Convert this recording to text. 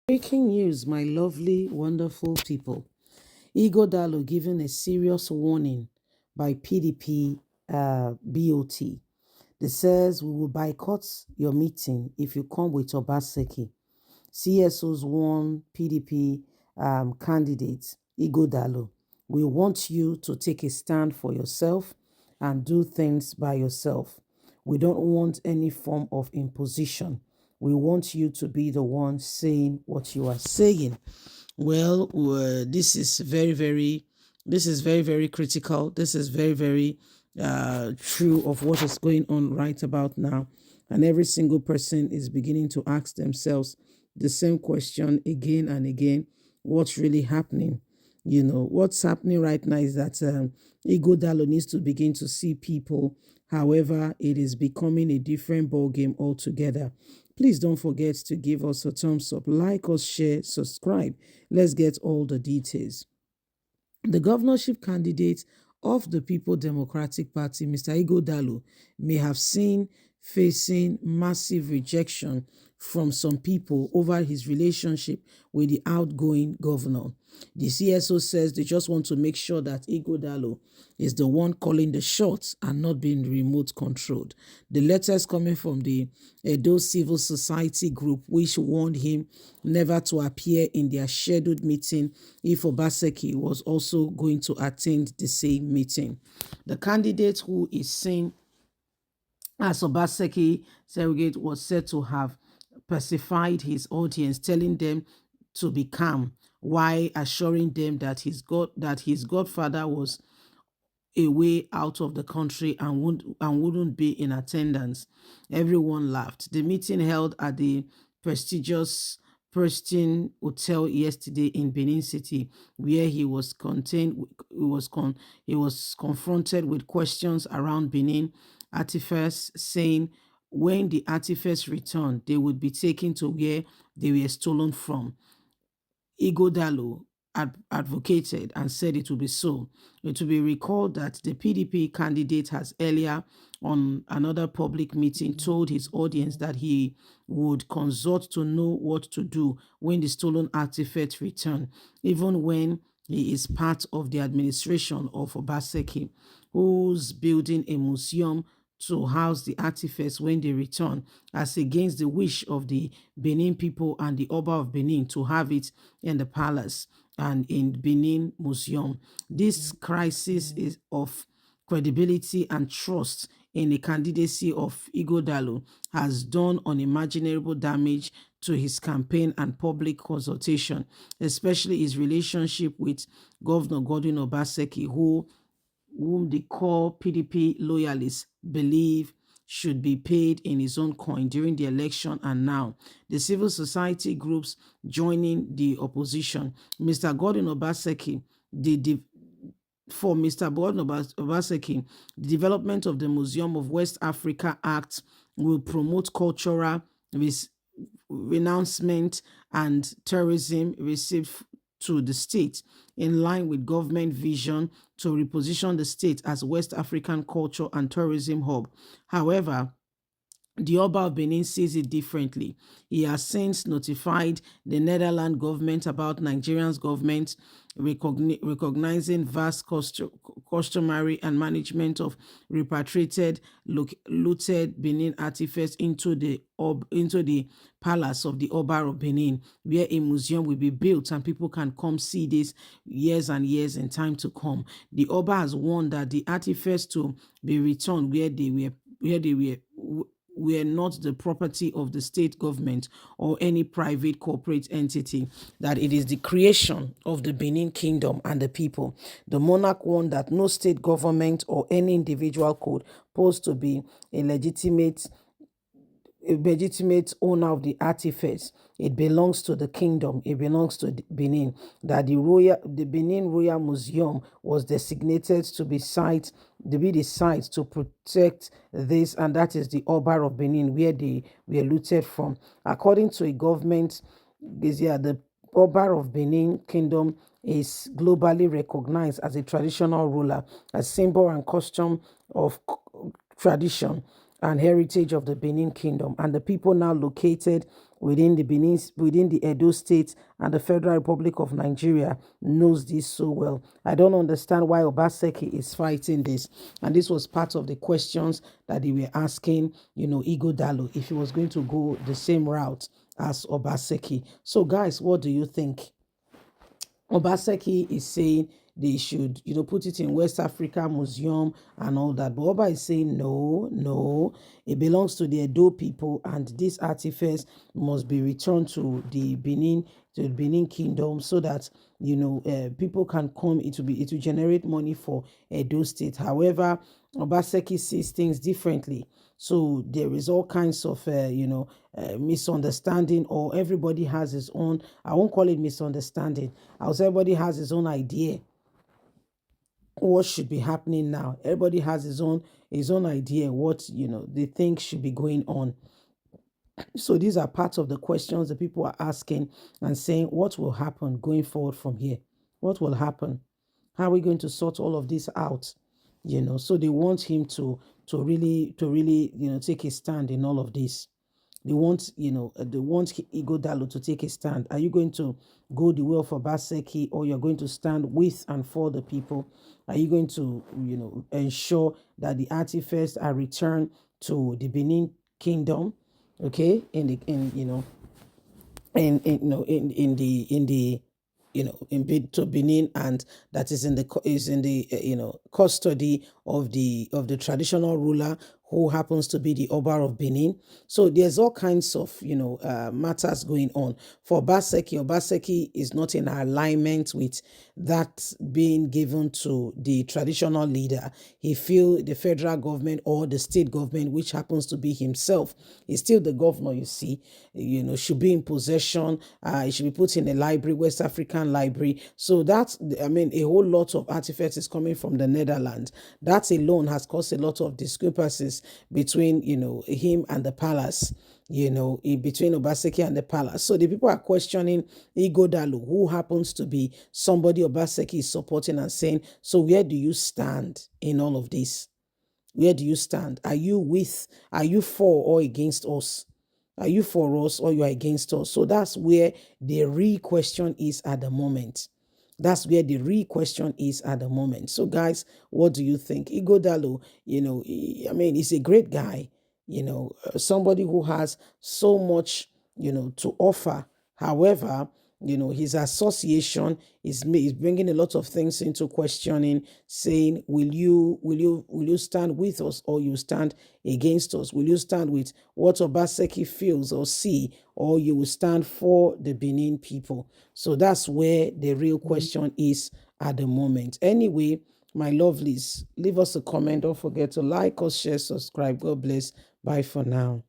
Breaking news, my lovely, wonderful people. Ighodalo given a serious warning by PDP BOT. They says we will boycott your meeting if you come with Obaseki. CSOs warn PDP candidate Ighodalo. We want you to take a stand for yourself and do things by yourself. We don't want any form of imposition. We want you to be the one saying what you are saying. Well, this is very, very critical. This is very, very true of what is going on right about now. And every single person is beginning to ask themselves the same question again and again. What's really happening? What's happening right now is that Ighodalo needs to begin to see people. However, it is becoming a different ball game altogether. Please don't forget to give us a thumbs up, like us, share, subscribe. Let's get all the details. The governorship candidate of the People Democratic Party, Mr. Ighodalo, may have seen facing massive rejection from some people over his relationship with the outgoing governor. The CSO says they just want to make sure that Ighodalo is the one calling the shots and not being remote controlled. The letters coming from the Edo Civil Society group, which warned him never to appear in their scheduled meeting if Obaseki was also going to attend the same meeting. The candidate who is seen as Obaseki surrogate was said to have pacified his audience, telling them to be calm, while assuring them that his godfather was away out of the country and wouldn't be in attendance. Everyone laughed. The meeting held at the prestigious Preston Hotel yesterday in Benin City, where he was confronted with questions around Benin artifacts, saying when the artifacts returned, they would be taken to where they were stolen from. Ighodalo advocated and said it will be so. It will be recalled that the PDP candidate has earlier on another public meeting told his audience that he would consult to know what to do when the stolen artifacts return, even when he is part of the administration of Obaseki, who's building a museum to house the artifacts when they return, as against the wish of the Benin people and the Oba of Benin to have it in the palace and in Benin Museum. This crisis is of credibility and trust in the candidacy of Ighodalo has done unimaginable damage to his campaign and public consultation, especially his relationship with Governor Godwin Obaseki, whom the core PDP loyalists believe should be paid in his own coin during the election and now. The civil society groups joining the opposition. Mr. Gordon Obaseki, for Mr. Gordon Obaseki, the development of the Museum of West Africa Act will promote cultural renouncement and tourism received to the state, in line with government vision to reposition the state as West African culture and tourism hub. However, the Oba of Benin sees it differently. He has since notified the Netherlands government about Nigeria's government recognizing vast customary and management of repatriated looted Benin artifacts into the palace of the Oba of Benin, where a museum will be built and people can come see this years and years in time to come. The Oba has warned that the artifacts to be returned where they were not the property of the state government or any private corporate entity, that it is the creation of the Benin Kingdom and the people. The monarch warned that no state government or any individual could pose to be a legitimate owner of the artifacts. It belongs to the kingdom. It belongs to Benin. That the Benin Royal Museum was designated to be the site to protect this, and that is the Oba of Benin, where they were looted from. According to a government, the Oba of Benin Kingdom is globally recognized as a traditional ruler, a symbol and custom of tradition and heritage of the Benin Kingdom, and the people now located within the Benin, within the Edo State and the Federal Republic of Nigeria knows this so well. I don't understand why Obaseki is fighting this. And this was part of the questions that they were asking, Ighodalo, if he was going to go the same route as Obaseki. So, guys, what do you think? Obaseki is saying they should, put it in West Africa Museum and all that. But Oba is saying, no, no, it belongs to the Edo people, and this artifact must be returned to the Benin Kingdom, so that people can come. It will generate money for Edo State. However, Obaseki sees things differently. So there is all kinds of, misunderstanding, or everybody has his own. I won't call it misunderstanding. I'll say everybody has his own idea what should be happening now. Everybody has his own idea what they think should be going on. So these are parts of the questions that people are asking and saying, what will happen going forward from here? What will happen? How are we going to sort all of this out? So they want him to really take a stand in all of this. They want Ighodalo to take a stand. Are you going to go the way of Obaseki, or you're going to stand with and for the people? Are you going to ensure that the artifacts are returned to the Benin Kingdom? Okay, in the to Benin, and that is in the custody of the traditional ruler, who happens to be the Oba of Benin. So there's all kinds of matters going on. For Obaseki is not in alignment with that being given to the traditional leader. He feels the federal government or the state government, which happens to be himself, is still the governor, should be in possession. It should be put in a library, West African library. So that's, a whole lot of artifacts is coming from the Netherlands. That alone has caused a lot of discrepancies between, him and the palace, between Obaseki and the palace. So the people are questioning Ighodalo, who happens to be somebody Obaseki is supporting, and saying, so where do you stand in all of this? Where do you stand? Are you for or against us? Are you for us, or you are against us? So that's where the real question is at the moment. That's where the real question is at the moment. So, guys, what do you think? Ighodalo, he's a great guy, somebody who has so much, to offer. However, his association is bringing a lot of things into questioning, saying, will you stand with us, or you stand against us? Will you stand with what Obaseki feels or see, or you will stand for the Benin people? So that's where the real question is at the moment. Anyway, my lovelies, leave us a comment. Don't forget to like us, share, subscribe. God bless. Bye for now.